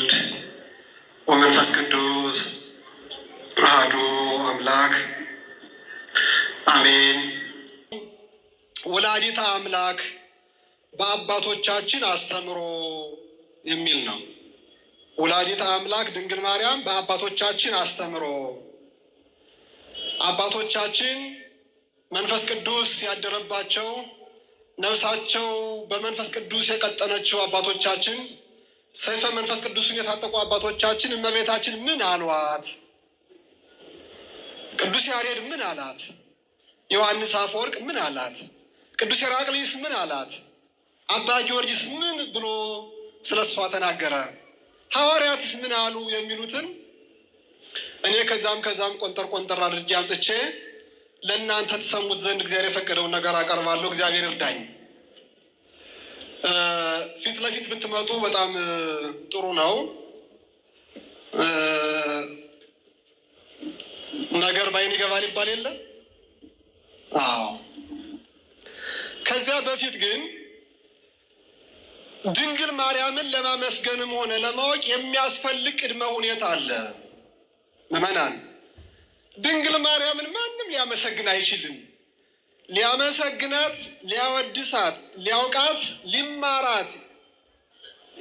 ወወልድ ወመንፈስ ቅዱስ አሐዱ አምላክ አሜን። ወላዲተ አምላክ በአባቶቻችን አስተምሮ የሚል ነው። ወላዲተ አምላክ ድንግል ማርያም በአባቶቻችን አስተምሮ፣ አባቶቻችን መንፈስ ቅዱስ ያደረባቸው ነፍሳቸው በመንፈስ ቅዱስ የቀጠነችው አባቶቻችን፣ ሰይፈ መንፈስ ቅዱስን የታጠቁ አባቶቻችን እመቤታችን ምን አሏት? ቅዱስ ያሬድ ምን አላት? ዮሐንስ አፈወርቅ ምን አላት? ቅዱስ ሄራቅሊስ ምን አላት? አባ ጊዮርጊስ ምን ብሎ ስለሷ ተናገረ? ሐዋርያትስ ምን አሉ? የሚሉትን እኔ ከዛም ቆንጠር አድርጌ አምጥቼ ለእናንተ ተሰሙት ዘንድ እግዚአብሔር የፈቀደውን ነገር አቀርባለሁ። እግዚአብሔር እርዳኝ። ፊት ለፊት ብትመጡ በጣም ጥሩ ነው። ነገር ባይን ይገባል ይባል የለ? አዎ። ከዚያ በፊት ግን ድንግል ማርያምን ለማመስገንም ሆነ ለማወቅ የሚያስፈልግ ቅድመ ሁኔታ አለ። ምዕመናን፣ ድንግል ማርያምን ማንም ሊያመሰግን አይችልም። ሊያመሰግናት፣ ሊያወድሳት፣ ሊያውቃት፣ ሊማራት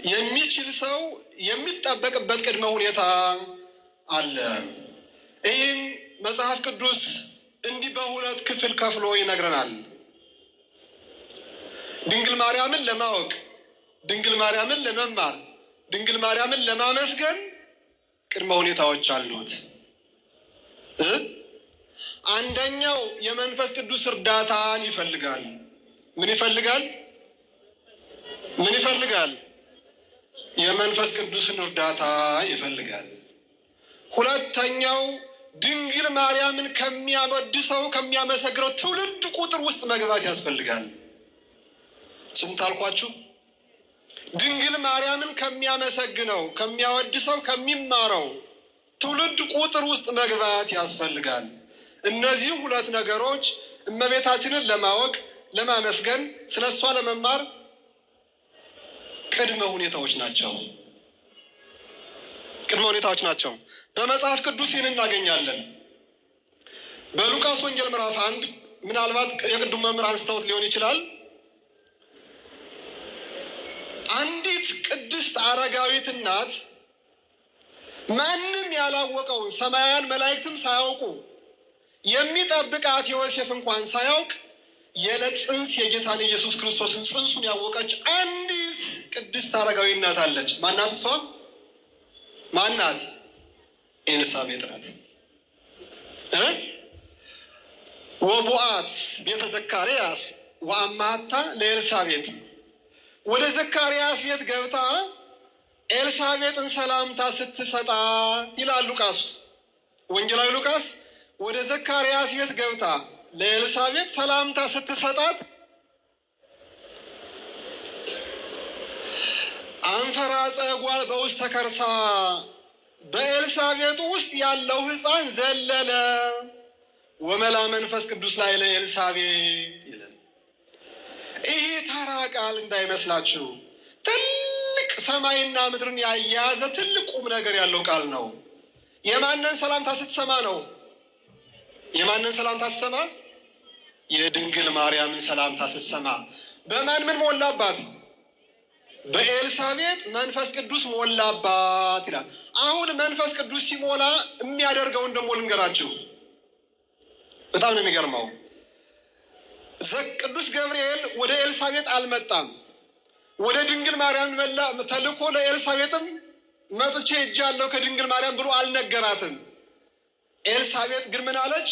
የሚችል ሰው የሚጠበቅበት ቅድመ ሁኔታ አለ። ይህን መጽሐፍ ቅዱስ እንዲህ በሁለት ክፍል ከፍሎ ይነግረናል። ድንግል ማርያምን ለማወቅ፣ ድንግል ማርያምን ለመማር፣ ድንግል ማርያምን ለማመስገን ቅድመ ሁኔታዎች አሉት። አንደኛው የመንፈስ ቅዱስ እርዳታን ይፈልጋል። ምን ይፈልጋል? ምን ይፈልጋል? የመንፈስ ቅዱስን እርዳታ ይፈልጋል። ሁለተኛው ድንግል ማርያምን ከሚያወድሰው ከሚያመሰግነው ትውልድ ቁጥር ውስጥ መግባት ያስፈልጋል። ስንት አልኳችሁ? ድንግል ማርያምን ከሚያመሰግነው ከሚያወድሰው ከሚማረው ትውልድ ቁጥር ውስጥ መግባት ያስፈልጋል። እነዚህ ሁለት ነገሮች እመቤታችንን ለማወቅ፣ ለማመስገን፣ ስለ እሷ ለመማር ቅድመ ሁኔታዎች ናቸው። ቅድመ ሁኔታዎች ናቸው። በመጽሐፍ ቅዱስ ይህን እናገኛለን። በሉቃስ ወንጌል ምዕራፍ 1 ምናልባት የቅዱም መምህር አንስተውት ሊሆን ይችላል። አንዲት ቅድስት አረጋዊት እናት ማንም ያላወቀውን ሰማያውያን መላእክትም ሳያውቁ የሚጠብቃት ዮሴፍ እንኳን ሳያውቅ የዕለት ጽንስ የጌታን ኢየሱስ ክርስቶስን ጽንሱን ያወቀች አንዲት ቅድስት አረጋዊ እናት አለች። ማናት እሷ? ማናት? ኤልሳቤጥ ናት። ወቡአት ቤተ ዘካርያስ ወአማታ ለኤልሳቤጥ፣ ወደ ዘካርያስ ቤት ገብታ ኤልሳቤጥን ሰላምታ ስትሰጣ ይላል ሉቃስ፣ ወንጌላዊ ሉቃስ። ወደ ዘካርያስ ቤት ገብታ ለኤልሳቤጥ ሰላምታ ስትሰጣት አንፈራጸ እጓል በውስተ ከርሳ፣ በኤልሳቤጥ ውስጥ ያለው ሕፃን ዘለለ ወመላ መንፈስ ቅዱስ ላይ ለኤልሳቤጥ ይላል። ይሄ ተራ ቃል እንዳይመስላችሁ፣ ትልቅ ሰማይና ምድርን ያያዘ ትልቅ ቁም ነገር ያለው ቃል ነው። የማንን ሰላምታ ስትሰማ ነው? የማንን ሰላምታ ስትሰማ? የድንግል ማርያምን ሰላምታ ስትሰማ። በማን ምን ሞላባት? በኤልሳቤጥ መንፈስ ቅዱስ ሞላባት ይላል። አሁን መንፈስ ቅዱስ ሲሞላ የሚያደርገውን ደግሞ ልንገራችሁ። በጣም ነው የሚገርመው። ቅዱስ ገብርኤል ወደ ኤልሳቤጥ አልመጣም። ወደ ድንግል ማርያም ተልኮ ለኤልሳቤጥም መጥቼ ሄጃለሁ ከድንግል ማርያም ብሎ አልነገራትም። ኤልሳቤጥ ግን ምን አለች?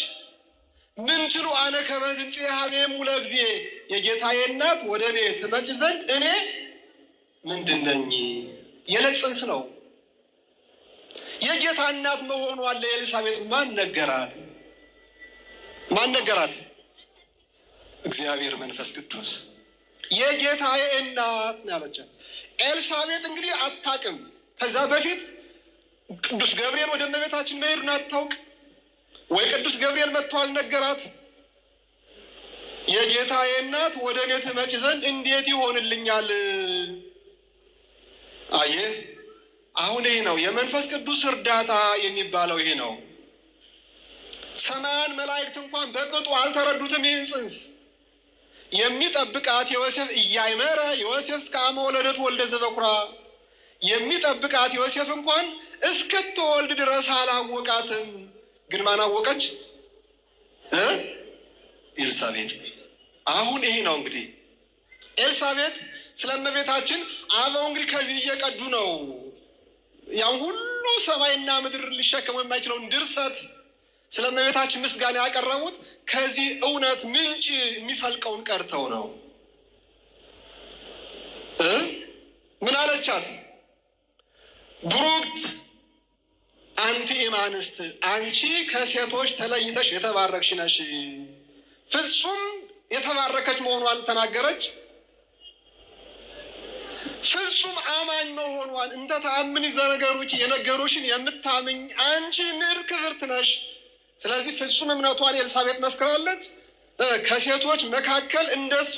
ምን ትሉ አነ ከመ ትምጽእ ኀቤሙ ለእግዚእ፣ የጌታዬ እናት ወደ እኔ ትመጪ ዘንድ እኔ ምንድን ነኝ? የዕለት ጽንስ ነው። የጌታ እናት መሆኗን ለኤልሳቤጥ ማን ነገራት? ማን ነገራት? እግዚአብሔር መንፈስ ቅዱስ። የጌታዬ እናት ነው ያለቻት። ኤልሳቤጥ እንግዲህ አታውቅም። ከዛ በፊት ቅዱስ ገብርኤል ወደ እመቤታችን መሄዱን አታውቅ ወይ? ቅዱስ ገብርኤል መጥቶ አልነገራት? የጌታዬ እናት ወደ እኔ ትመጪ ዘንድ እንዴት ይሆንልኛል? አየህ፣ አሁን ይሄ ነው የመንፈስ ቅዱስ እርዳታ የሚባለው። ይሄ ነው ሰማያን መላእክት እንኳን በቅጡ አልተረዱትም። ይህን ጽንስ የሚጠብቃት ዮሴፍ እያይመረ ዮሴፍ እስከ አመ ወለደት ወልደ ዘበኩራ የሚጠብቃት ዮሴፍ እንኳን እስክትወልድ ድረስ አላወቃትም። ግን ማን አወቀች? ኤልሳቤጥ። አሁን ይሄ ነው እንግዲህ ኤልሳቤጥ ስለ እመቤታችን አበው እንግዲህ ከዚህ እየቀዱ ነው ያን ሁሉ ሰማይና ምድር ሊሸከሙ የማይችለውን ድርሰት ስለ እመቤታችን ምስጋና ያቀረቡት ከዚህ እውነት ምንጭ የሚፈልቀውን ቀርተው ነው። ምን አለቻት? ብሩክት አንቲ እማንስት፣ አንቺ ከሴቶች ተለይተሽ የተባረክሽ ነሽ። ፍጹም የተባረከች መሆኗን ተናገረች። ፍጹም አማኝ መሆኗን እንደ ተአምኒ ዘነገሩኪ፣ የነገሩሽን የምታምኝ አንቺ ንዕድ ክብርት ነሽ። ስለዚህ ፍጹም እምነቷን ኤልሳቤጥ መስክራለች። ከሴቶች መካከል እንደሷ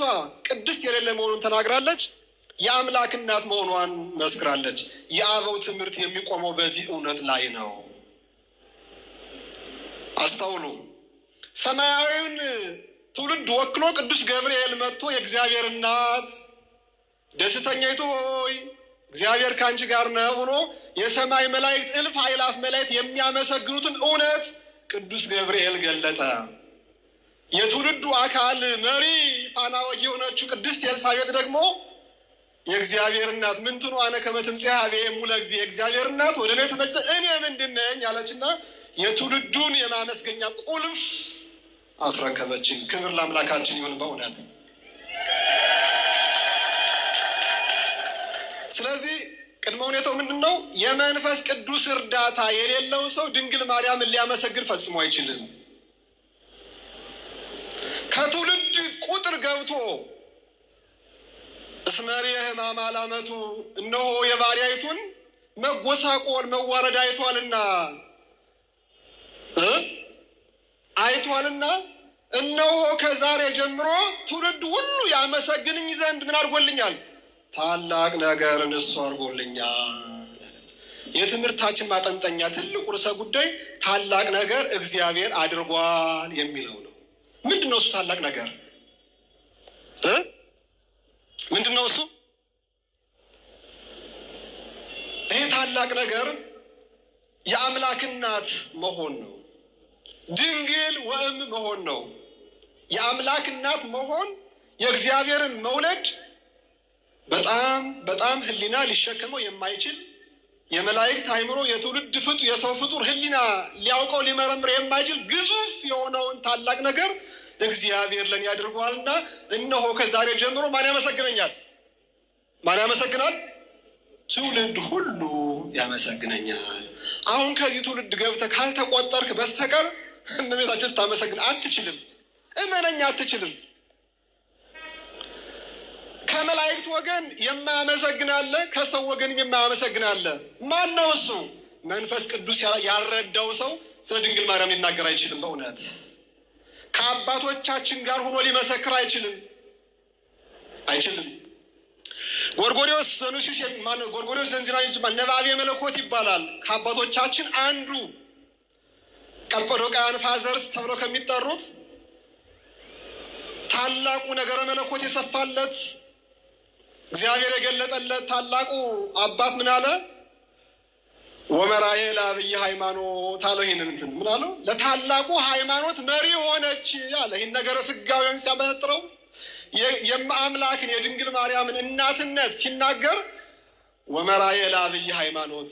ቅድስት የሌለ መሆኑን ተናግራለች። የአምላክ እናት መሆኗን መስክራለች። የአበው ትምህርት የሚቆመው በዚህ እውነት ላይ ነው። አስተውሉ። ሰማያዊውን ትውልድ ወክሎ ቅዱስ ገብርኤል መጥቶ የእግዚአብሔር እናት ደስተኛይቱ ሆይ እግዚአብሔር ከአንቺ ጋር ነው ብሎ የሰማይ መላእክት እልፍ አእላፍ መላእክት የሚያመሰግኑትን እውነት ቅዱስ ገብርኤል ገለጠ። የትውልዱ አካል መሪ ፋናወጊ የሆነችው ቅድስት ኤልሳቤጥ ደግሞ የእግዚአብሔር እናት ምንትኑ አነ ከመ ትምጽእ ኀቤየ እሙለ እግዚእ፣ የእግዚአብሔር እናት ወደ እኔ ትመጭ እኔ ምንድን ነኝ አለችና የትውልዱን የማመስገኛ ቁልፍ አስረከበችን። ክብር ለአምላካችን ይሁን በእውነት። ስለዚህ ቅድመ ሁኔታው ምንድን ነው? የመንፈስ ቅዱስ እርዳታ የሌለው ሰው ድንግል ማርያምን ሊያመሰግን ፈጽሞ አይችልም። ከትውልድ ቁጥር ገብቶ እስመርየ ሕማማ ላመቱ፣ እነሆ የባሪያይቱን መጎሳቆል መዋረድ አይቷልና እነሆ ከዛሬ ጀምሮ ትውልድ ሁሉ ያመሰግንኝ ዘንድ ምን አድርጎልኛል? ታላቅ ነገርን እሱ አድርጎልኛል። የትምህርታችን ማጠንጠኛ ትልቁ ርዕሰ ጉዳይ ታላቅ ነገር እግዚአብሔር አድርጓል የሚለው ነው። ምንድን ነው እሱ ታላቅ ነገር? ምንድን ነው እሱ? ይህ ታላቅ ነገር የአምላክ እናት መሆን ነው። ድንግል ወእም መሆን ነው። የአምላክ እናት መሆን፣ የእግዚአብሔርን መውለድ በጣም ሕሊና ሊሸከመው የማይችል የመላእክት አእምሮ፣ የትውልድ የሰው ፍጡር ሕሊና ሊያውቀው ሊመረምር የማይችል ግዙፍ የሆነውን ታላቅ ነገር እግዚአብሔር ለኔ ያድርጓልና እነሆ ከዛሬ ጀምሮ ማን ያመሰግነኛል? ማን ያመሰግናል? ትውልድ ሁሉ ያመሰግነኛል። አሁን ከዚህ ትውልድ ገብተህ ካልተቆጠርክ በስተቀር እመቤታችን ልታመሰግን አትችልም። እመነኛ፣ አትችልም። ከመላእክት ወገን የማያመሰግን አለ፣ ከሰው ወገንም የማያመሰግን አለ። ማን ነው እሱ? መንፈስ ቅዱስ ያልረዳው ሰው ስለ ድንግል ማርያም ሊናገር አይችልም። በእውነት ከአባቶቻችን ጋር ሆኖ ሊመሰክር አይችልም። ጎርጎርዮስ ዘኑሲስ ጎርጎርዮስ ዘንዚራዊት ነባቤ መለኮት ይባላል። ከአባቶቻችን አንዱ ቀጰዶቅያን ፋዘርስ ተብለው ከሚጠሩት ታላቁ ነገረ መለኮት የሰፋለት እግዚአብሔር የገለጠለት ታላቁ አባት ምን አለ? ወመራዬ ለአብይ ሃይማኖት አለው። ይህንን ምን አለው? ለታላቁ ሃይማኖት መሪ ሆነች አለ። ይህን ነገረ ስጋዊን ሲያመነጥረው የአምላክን የድንግል ማርያምን እናትነት ሲናገር ወመራዬ ለአብይ ሃይማኖት፣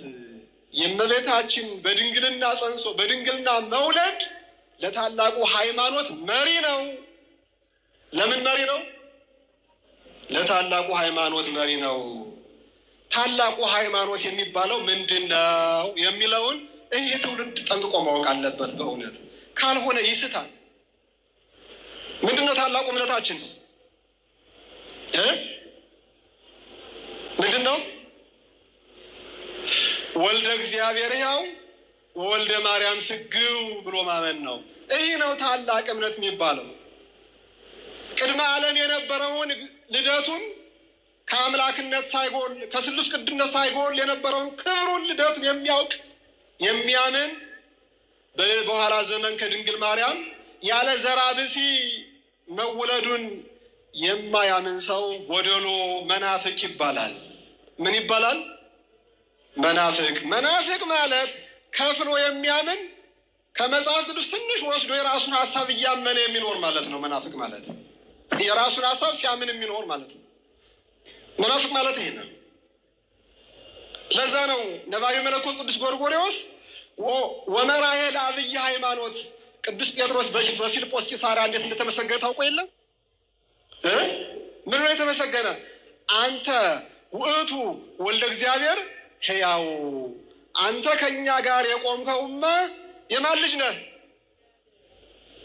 የእመቤታችን በድንግልና ጸንሶ በድንግልና መውለድ ለታላቁ ሃይማኖት መሪ ነው። ለምን መሪ ነው? ለታላቁ ሃይማኖት መሪ ነው። ታላቁ ሃይማኖት የሚባለው ምንድን ነው የሚለውን ይህ ትውልድ ጠንቅቆ ማወቅ አለበት። በእውነት ካልሆነ ይስታል። ምንድን ነው ታላቁ እምነታችን? ምንድን ነው? ወልደ እግዚአብሔር ሕያው ወወልደ ማርያም ስግው ብሎ ማመን ነው። ይህ ነው ታላቅ እምነት የሚባለው። ቅድመ ዓለም የነበረውን ልደቱን ከአምላክነት ሳይጎል ከስሉስ ቅድነት ሳይጎል የነበረውን ክብሩን ልደቱን የሚያውቅ የሚያምን በኋላ ዘመን ከድንግል ማርያም ያለ ዘራ ብሲ መወለዱን የማያምን ሰው ጎደሎ መናፍቅ ይባላል። ምን ይባላል? መናፍቅ። መናፍቅ ማለት ከፍሎ የሚያምን ከመጽሐፍ ቅዱስ ትንሽ ወስዶ የራሱን ሀሳብ እያመነ የሚኖር ማለት ነው። መናፍቅ ማለት የራሱን ሀሳብ ሲያምን የሚኖር ማለት ነው። መናፍቅ ማለት ይሄ ነው። ለዛ ነው ነባቤ መለኮት ቅዱስ ጎርጎርዮስ ወመራሄ ለአብይ ሃይማኖት ቅዱስ ጴጥሮስ በፊልጶስ ቂሳርያ እንዴት እንደተመሰገነ ታውቆ የለም? ምን ነው የተመሰገነ? አንተ ውእቱ ወልደ እግዚአብሔር ሕያው፣ አንተ ከኛ ጋር የቆምከውማ የማን ልጅ ነህ?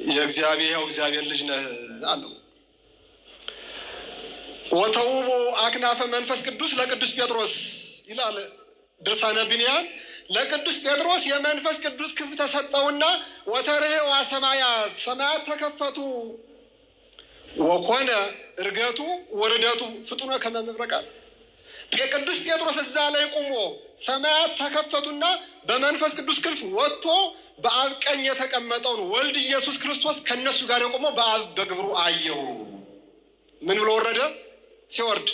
የእግዚአብሔር ልጅ ነህ አለው። ወተውቦ አክናፈ መንፈስ ቅዱስ ለቅዱስ ጴጥሮስ ይላል ድርሳነ ብንያም። ለቅዱስ ጴጥሮስ የመንፈስ ቅዱስ ክንፍ ተሰጠውና ወተርኅዋ ሰማያት፣ ሰማያት ተከፈቱ፣ ወኮነ እርገቱ ወርደቱ ፍጡነ ከመ መብረቅ። የቅዱስ ጴጥሮስ እዛ ላይ ቆሞ ሰማያት ተከፈቱና በመንፈስ ቅዱስ ክንፍ ወጥቶ በአብ ቀኝ የተቀመጠውን ወልድ ኢየሱስ ክርስቶስ ከነሱ ጋር የቆመው በአብ በግብሩ አየው። ምን ብሎ ወረደ? ሲወርድ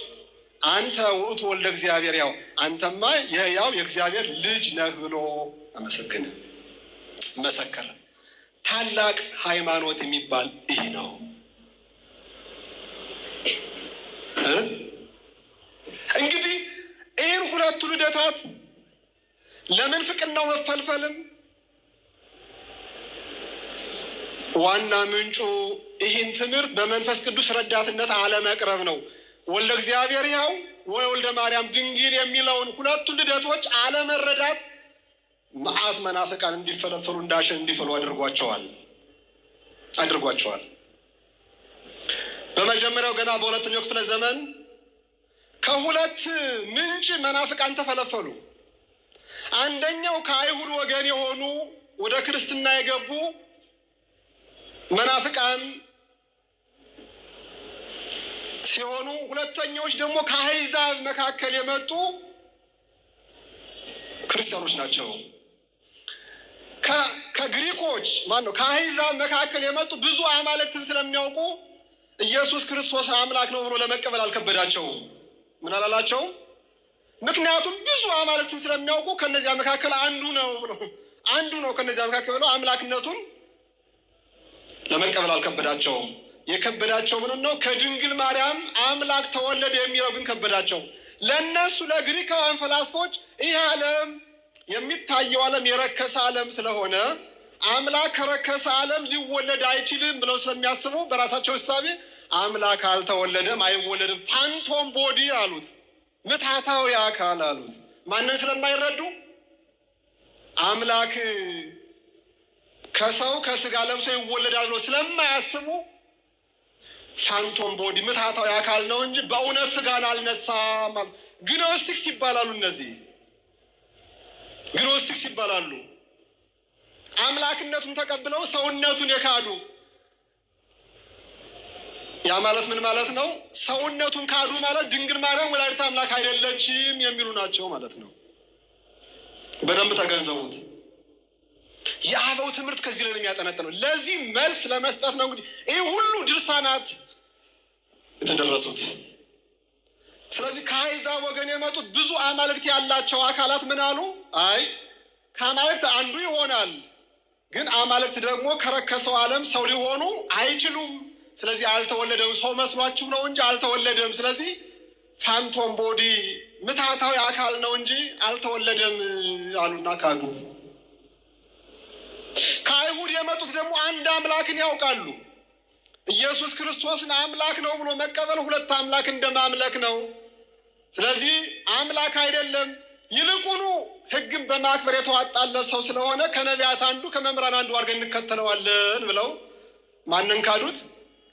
አንተ ውእቱ ወልደ እግዚአብሔር ሕያው፣ አንተማ የሕያው የእግዚአብሔር ልጅ ነህ ብሎ አመሰገነ፣ መሰከረ። ታላቅ ሃይማኖት የሚባል ይህ ነው። እንግዲህ ይህን ሁለቱ ልደታት ለምንፍቅናው መፈልፈልም ዋና ምንጩ ይህን ትምህርት በመንፈስ ቅዱስ ረዳትነት አለመቅረብ ነው። ወልደ እግዚአብሔር ሕያው ወወልደ ማርያም ድንግል የሚለውን ሁለቱ ልደቶች አለመረዳት መዓት መናፍቃን እንዲፈለፈሉ እንዳሸን እንዲፈሉ አድርጓቸዋል። በመጀመሪያው ገና በሁለተኛው ክፍለ ዘመን ከሁለት ምንጭ መናፍቃን ተፈለፈሉ። አንደኛው ከአይሁድ ወገን የሆኑ ወደ ክርስትና የገቡ መናፍቃን ሲሆኑ፣ ሁለተኛዎች ደግሞ ከአሕዛብ መካከል የመጡ ክርስቲያኖች ናቸው። ከግሪኮች ከአሕዛብ መካከል የመጡ ብዙ አማልክትን ስለሚያውቁ ኢየሱስ ክርስቶስ አምላክ ነው ብሎ ለመቀበል አልከበዳቸውም። ምን አላላቸውም? ምክንያቱም ብዙ አማልክትን ስለሚያውቁ ከነዚያ መካከል አንዱ ነው ከነዚያ መካከል ብለው አምላክነቱን ለመቀበል አልከበዳቸውም። የከበዳቸው ምን ነው? ከድንግል ማርያም አምላክ ተወለደ የሚለው ግን ከበዳቸው። ለነሱ ለግሪካውያን ፈላስፎች ይህ ዓለም የሚታየው ዓለም የረከሰ ዓለም ስለሆነ አምላክ ከረከሰ ዓለም ሊወለድ አይችልም ብለው ስለሚያስቡ በራሳቸው እሳቤ አምላክ አልተወለደም፣ አይወለድም፣ ፋንቶም ቦዲ አሉት፣ ምትሃታዊ አካል አሉት። ማንን ስለማይረዱ? አምላክ ከሰው ከስጋ ለብሶ ይወለዳል ብሎ ስለማያስቡ ፋንቶም ቦዲ ምትሃታዊ አካል ነው እንጂ በእውነት ስጋን አልነሳም። ግኖስቲክስ ይባላሉ። እነዚህ ግኖስቲክስ ይባላሉ። አምላክነቱን ተቀብለው ሰውነቱን የካዱ። ያ ማለት ምን ማለት ነው? ሰውነቱን ካዱ ማለት ድንግል ማርያም ወላዲተ አምላክ አይደለችም የሚሉ ናቸው ማለት ነው። በደንብ ተገንዘቡት። የአበው ትምህርት ከዚህ ላይ የሚያጠነጥነው ለዚህ መልስ ለመስጠት ነው። እንግዲህ ይህ ሁሉ ድርሳናት የተደረሱት። ስለዚህ ከአሕዛብ ወገን የመጡት ብዙ አማልክት ያላቸው አካላት ምን አሉ? አይ ከአማልክት አንዱ ይሆናል፣ ግን አማልክት ደግሞ ከረከሰው ዓለም ሰው ሊሆኑ አይችሉም። ስለዚህ አልተወለደም። ሰው መስሏችሁ ነው እንጂ አልተወለደም። ስለዚህ ፋንቶም ቦዲ ምትሃታዊ አካል ነው እንጂ አልተወለደም አሉና ካዱት። ከአይሁድ የመጡት ደግሞ አንድ አምላክን ያውቃሉ። ኢየሱስ ክርስቶስን አምላክ ነው ብሎ መቀበል ሁለት አምላክ እንደማምለክ ነው። ስለዚህ አምላክ አይደለም፣ ይልቁኑ ሕግን በማክበር የተዋጣለት ሰው ስለሆነ ከነቢያት አንዱ ከመምህራን አንዱ አድርገን እንከተለዋለን ብለው ማንን ካዱት?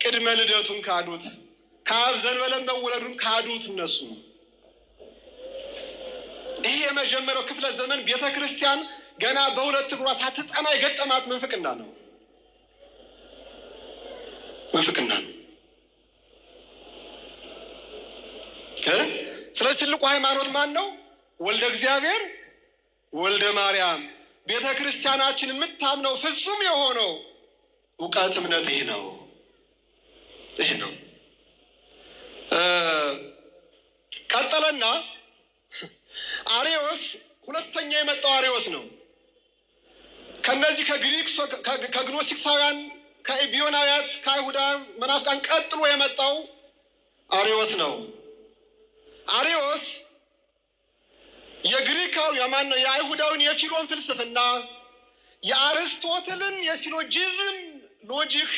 ቅድመ ልደቱን ካዱት። ከአብ ዘንበለም መወለዱን ካዱት። እነሱ ይህ የመጀመሪያው ክፍለ ዘመን ቤተ ክርስቲያን ገና በሁለት እግሯ ሳትጠና የገጠማት ምንፍቅና ነው። ስለዚህ ትልቁ ሃይማኖት ማን ነው? ወልደ እግዚአብሔር ወልደ ማርያም። ቤተ ክርስቲያናችን የምታምነው ፍጹም የሆነው እውቀት እምነት ይህ ነው። ቀጠለና አርዮስ ሁለተኛ የመጣው አርዮስ ነው። ከነዚህ ከግኖስቲክሳውያን፣ ከኢቢዮናውያት፣ ከአይሁዳውያን መናፍቃን ቀጥሎ የመጣው አርዮስ ነው። አርዮስ የአይሁዳዊን የፊሎን ፍልስፍና፣ የአርስቶትልን የሲሎጂዝም ሎጂክ፣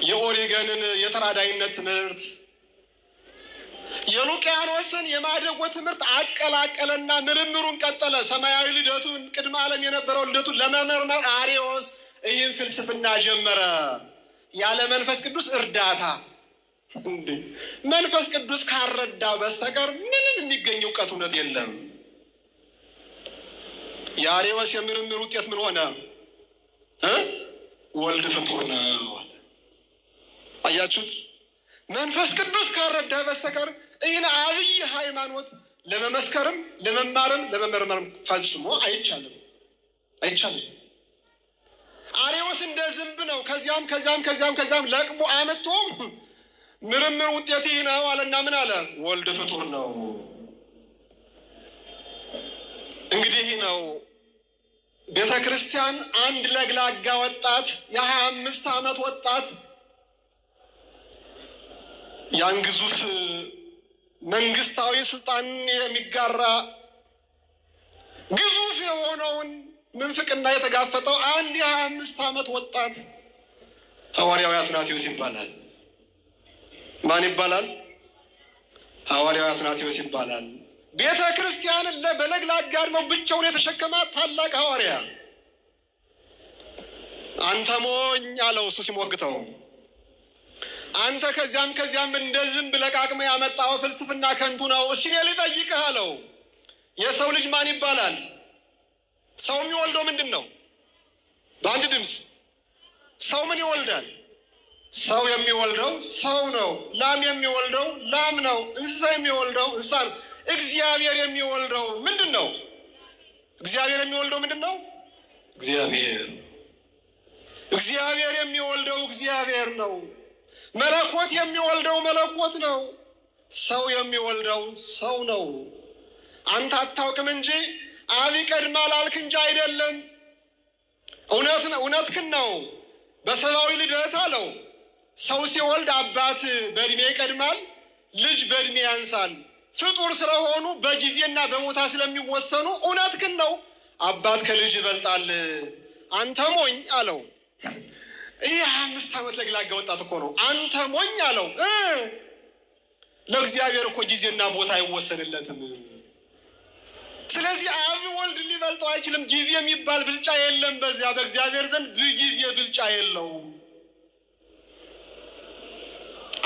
የኦሪገንን የተራዳይነት ትምህርት፣ የሉቅያኖስን የማደጎ ትምህርት አቀላቀለና ምርምሩን ቀጠለ። ሰማያዊ ልደቱን፣ ቅድመ ዓለም የነበረውን ልደቱን ለመመርመር አርዮስ ይህን ፍልስፍና ጀመረ። ያለ መንፈስ ቅዱስ እርዳታ። መንፈስ ቅዱስ ካረዳ በስተቀር ምንም የሚገኝ እውቀት እውነት የለም። የአርዮስ የምርምር ውጤት ምን ሆነ? ወልድ ፍጡር ነው አለ። አያችሁት? መንፈስ ቅዱስ ካረዳ በስተቀር ይህን አብይ ሃይማኖት ለመመስከርም ለመማርም ለመመርመርም ፈጽሞ አይቻልም። አርዮስ እንደ ዝንብ ነው። ከዚያም ለቅሞ አመጥቶ ምርምር ውጤት ይህ ነው አለና ምን አለ? ወልድ ፍጡር ነው። እንግዲህ ነው ቤተ ክርስቲያን አንድ ለግላጋ ወጣት የ25 ዓመት ወጣት ያን ግዙፍ መንግስታዊ ስልጣን የሚጋራ ግዙፍ የሆነውን ምንፍቅና የተጋፈጠው አንድ የ25 ዓመት ወጣት ሐዋርያው አትናቴዎስ ይባላል። ማን ይባላል? ሐዋርያው አትናቴዎስ ይባላል። ቤተ ክርስቲያንን በለግላጋ ነው ብቻውን የተሸከማት ታላቅ ሐዋርያ። አንተ ሞኝ አለው እሱ ሲሞግተው። አንተ ከዚያም እንደ ዝንብ ለቃቅመ ያመጣው ፍልስፍና ከንቱ ነው። እስኪ እኔ ልጠይቅህ አለው። የሰው ልጅ ማን ይባላል? ሰው የሚወልደው ምንድን ነው? በአንድ ድምፅ ሰው ምን ይወልዳል? ሰው የሚወልደው ሰው ነው። ላም የሚወልደው ላም ነው። እንስሳ የሚወልደው እንስሳ ነው። እግዚአብሔር የሚወልደው ምንድን ነው? እግዚአብሔር የሚወልደው ምንድን ነው? እግዚአብሔር የሚወልደው እግዚአብሔር ነው። መለኮት የሚወልደው መለኮት ነው። ሰው የሚወልደው ሰው ነው። አንተ አታውቅም እንጂ አብ ይቀድማል አልክ እንጂ አይደለም። እውነትህን ነው። በሰብአዊ ልደት አለው ሰው ሲወልድ አባት በእድሜ ይቀድማል፣ ልጅ በእድሜ ያንሳል። ፍጡር ስለሆኑ በጊዜና በቦታ ስለሚወሰኑ እውነትህን ነው። አባት ከልጅ ይበልጣል። አንተ ሞኝ አለው። ይህ 25 ዓመት ለግላጋ ወጣት እኮ ነው። አንተ ሞኝ አለው። ለእግዚአብሔር እኮ ጊዜና ቦታ አይወሰንለትም። ስለዚህ አብ ወልድ ሊበልጠው አይችልም። ጊዜ የሚባል ብልጫ የለም። በዚያ በእግዚአብሔር ዘንድ ጊዜ ብልጫ የለውም።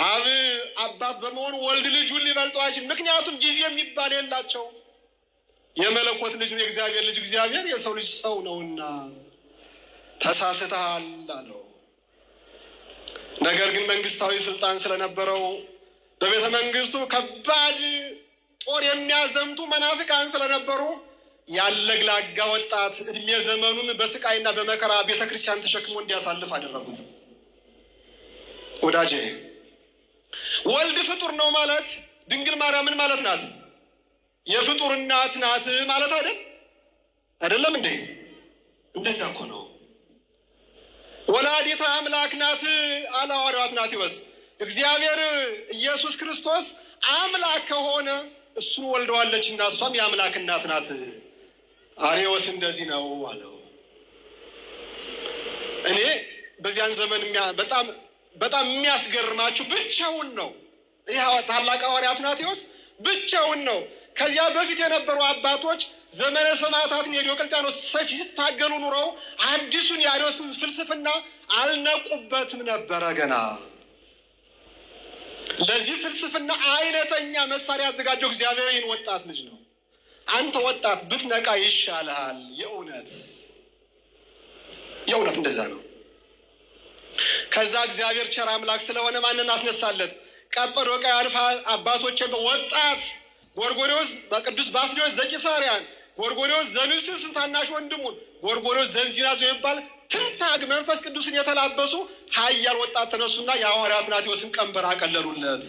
አብ አባት በመሆኑ ወልድ ልጁን ሊበልጠው አይችልም። ምክንያቱም ጊዜ የሚባል የላቸው። የመለኮት ልጅ ነው የእግዚአብሔር ልጅ እግዚአብሔር፣ የሰው ልጅ ሰው ነውና ተሳስተሃል አለው። ነገር ግን መንግስታዊ ስልጣን ስለነበረው በቤተ መንግስቱ ከባድ ጦር የሚያዘምቱ መናፍቃን ስለነበሩ ያለግላጋ ወጣት እድሜ ዘመኑን በስቃይና በመከራ ቤተ ክርስቲያን ተሸክሞ እንዲያሳልፍ አደረጉት። ወዳጄ ወልድ ፍጡር ነው ማለት ድንግል ማርያምን ማለት ናት? የፍጡር እናት ናት ማለት አይደለም እንዴ? እንደዛ እኮ ነው። ወላዲተ አምላክ ናት አለ ሐዋርያው አትናቴዎስ። እግዚአብሔር ኢየሱስ ክርስቶስ አምላክ ከሆነ እሱን ወልደዋለችና እሷም የአምላክ እናት ናት። አርዮስ እንደዚህ ነው አለው። እኔ በዚያን ዘመን በጣም የሚያስገርማችሁ ብቻውን ነው። ይህ ታላቅ ሐዋርያ አትናቴዎስ ብቻውን ነው። ከዚያ በፊት የነበሩ አባቶች ዘመነ ሰማዕታትን የዲዮቅልጥያኖስ ሰይፍ ሲታገሉ ኑረው አዲሱን የአርዮስን ፍልስፍና አልነቁበትም ነበረ ገና። ለዚህ ፍልስፍና አይነተኛ መሳሪያ ያዘጋጀው እግዚአብሔር ይህን ወጣት ልጅ ነው። አንተ ወጣት ብትነቃ ይሻልሃል። የእውነት እንደዛ ነው። ከዛ እግዚአብሔር ቸር አምላክ ስለሆነ ማንን አስነሳለት? ቀጰዶቅያ አባቶችን ወጣት ጎርጎርዮስ በቅዱስ ባስልዮስ ዘቂሳርያን፣ ጎርጎርዮስ ዘንስስ ታናሽ ወንድሙን፣ ጎርጎርዮስ ዘንዚናዞ የሚባል ትንታግ መንፈስ ቅዱስን የተላበሱ ኃያል ወጣት ተነሱና የሐዋርያው አትናቴዎስን ቀንበር አቀለሉለት።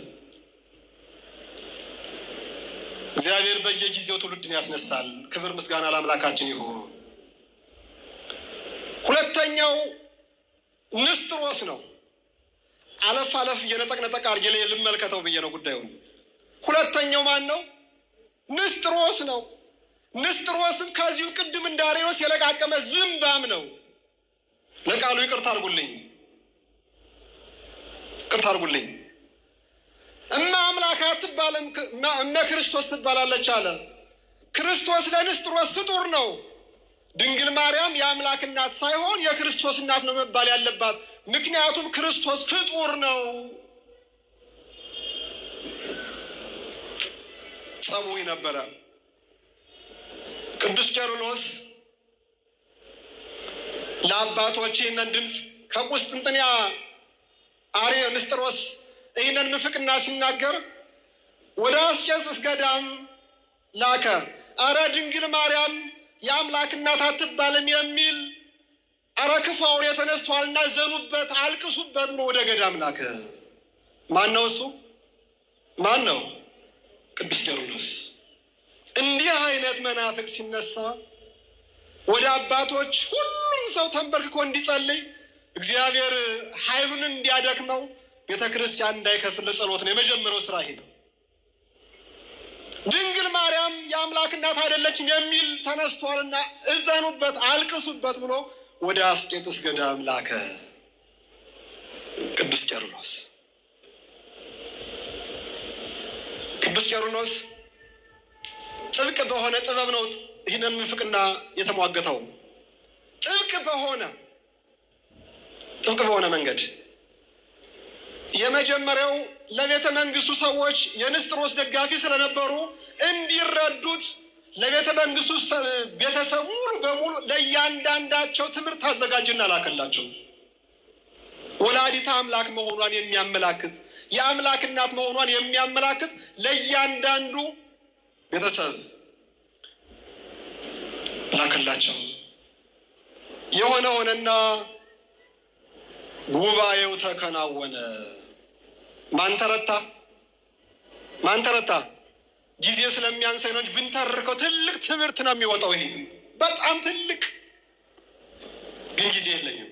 እግዚአብሔር በየጊዜው ትውልድን ያስነሳል። ክብር ምስጋና ለአምላካችን ይሁን። ሁለተኛው ንስጥሮስ ነው። አለፍ አለፍ እየነጠቅ አድርጌ ላይ ልመልከተው ብዬ ነው ጉዳዩን። ሁለተኛው ማን ነው? ንስጥሮስ ነው። ንስጥሮስም ከዚሁ ቅድም እንደ አርዮስ የለቃቀመ ዝምባም ነው። ለቃሉ ይቅርታ አድርጉልኝ። እማ አምላክ አትባልም እመ ክርስቶስ ትባላለች አለ። ክርስቶስ ለንስጥሮስ ፍጡር ነው። ድንግል ማርያም የአምላክ እናት ሳይሆን የክርስቶስ እናት ነው መባል ያለባት። ምክንያቱም ክርስቶስ ፍጡር ነው። ጸቡ ነበረ። ቅዱስ ቄርሎስ ለአባቶች ይህንን ድምፅ ከቁስጥንጥንያ ንስጥሮስ ይህንን ምፍቅና ሲናገር ወደ አስቄጥስ ገዳም ላከ። አረ ድንግል ማርያም የአምላክ እናት አትባልም የሚል አረ ክፉ አውሬ ተነስቷልና ዘኑበት፣ አልቅሱበት ብሎ ወደ ገዳም ላከ። ማን ነው እሱ? ማን ነው? ቅዱስ ቄርሎስ። እንዲህ አይነት መናፍቅ ሲነሳ ወደ አባቶች ሁሉም ሰው ተንበርክኮ እንዲጸልይ እግዚአብሔር ኃይሉን እንዲያደክመው ቤተ ክርስቲያን እንዳይከፍል ጸሎት ነው የመጀመሪያው ስራ። ይሄ ነው። ድንግል ማርያም የአምላክ እናት አይደለችም የሚል ተነስቷልና እዘኑበት፣ አልቅሱበት ብሎ ወደ አስቄጥስ ገዳም ላከ ቅዱስ ቄርሎስ። ቅዱስ ቄርሎስ ጥብቅ በሆነ ጥበብ ነው ይህንን ምንፍቅና የተሟገተው። ጥብቅ በሆነ መንገድ የመጀመሪያው ለቤተ መንግስቱ ሰዎች የንስጥሮስ ደጋፊ ስለነበሩ እንዲረዱት ለቤተ መንግስቱ ቤተሰብ ሙሉ በሙሉ ለእያንዳንዳቸው ትምህርት አዘጋጅና ላከላቸው። ወላዲተ አምላክ መሆኗን የሚያመላክት የአምላክ እናት መሆኗን የሚያመላክት ለእያንዳንዱ ቤተሰብ ላከላቸው። የሆነ ሆነና ጉባኤው ተከናወነ። ማን ተረታ? ጊዜ ስለሚያንሰኝ ነው እንጂ ብንተርከው ትልቅ ትምህርት ነው የሚወጣው። ይሄ በጣም ትልቅ ግን ጊዜ የለኝም።